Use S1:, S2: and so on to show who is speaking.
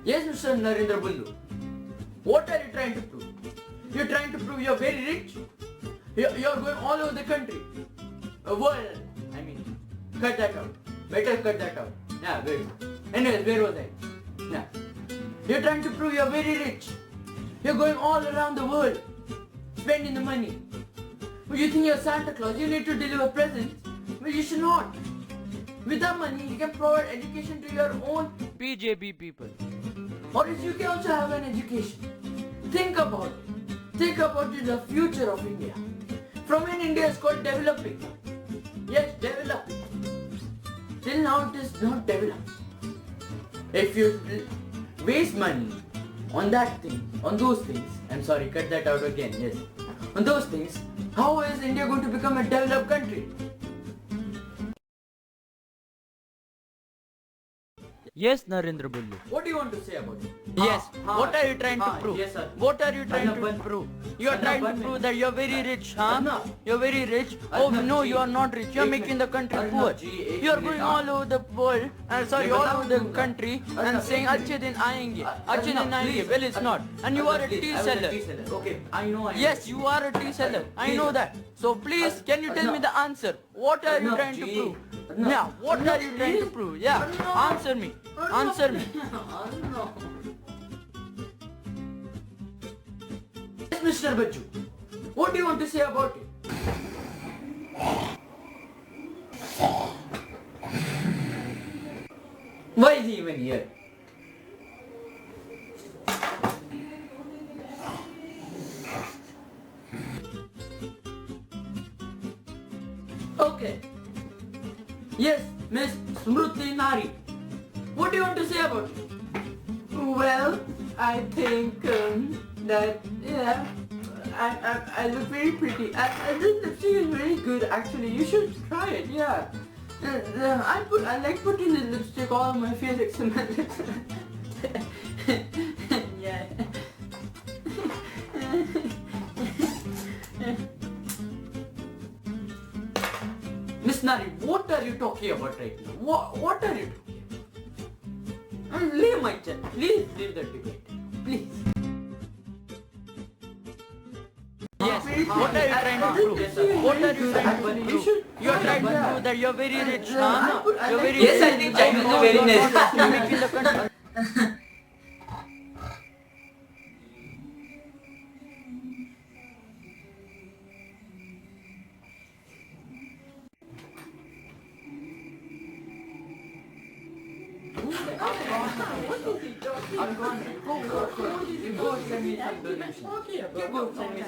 S1: Yes, Mr. Narendra Bundu. What are you trying to prove? You're trying to prove you're very rich? You're going all over the country. World. I mean, cut that out. Better cut that out. Yeah, very good. Anyways, where was I? Yeah. You're trying to prove you're very rich. You're going all around the world. Spending the money. You think you're Santa Claus, you need to deliver presents. But you should not. With that money, you can provide education to your own PJB people. Or else you can also have an education. Think about it. Think about the future of India. From when India is called developing. Yes, developing. Till now it is not developed. If you waste money on that thing, on those things, I'm sorry, cut that out again, yes. On those things, how is India going to become a developed country?
S2: Yes, Narendra Bullu.
S1: What do you want to say about it?
S2: Yes. What are you trying to prove?
S1: Yes, sir.
S2: What are you trying to prove? You are trying to prove that you're very rich, huh? You're very rich. Oh no, you are not rich. You're making the country poor. You are going all over the world, all over the country and saying Achhe din aayenge. Achhe din aayenge. Well, it's not. And you are a tea seller.
S1: Okay, I know.
S2: Yes, you are a tea seller. I know that. So please, can you tell me the answer? What are you trying to prove? Yeah, what are you trying to prove? Yeah, answer me. Answer me.
S1: Yes, Mr. Bajju. What do you want to say about it? Why is he even here? Okay. Yes, Miss Smruti Nari. What do you want to say about it?
S3: Well, I think that I look very pretty. This lipstick is very good actually. You should try it. Yeah. I like putting the lipstick all on my face except my lips. Yeah.
S1: Miss Nari, what are you talking about right now? What are you talking about? Leave my chat. Please leave the debate. Please.
S2: Yes, what are you trying to prove? What are you trying to prove? You are trying to prove that you're very rich, huh? You're very
S1: Yes,
S2: rich.
S1: I think China is very nice.
S2: You're making the country.
S1: I'm going. Go send me some donations. Go send me.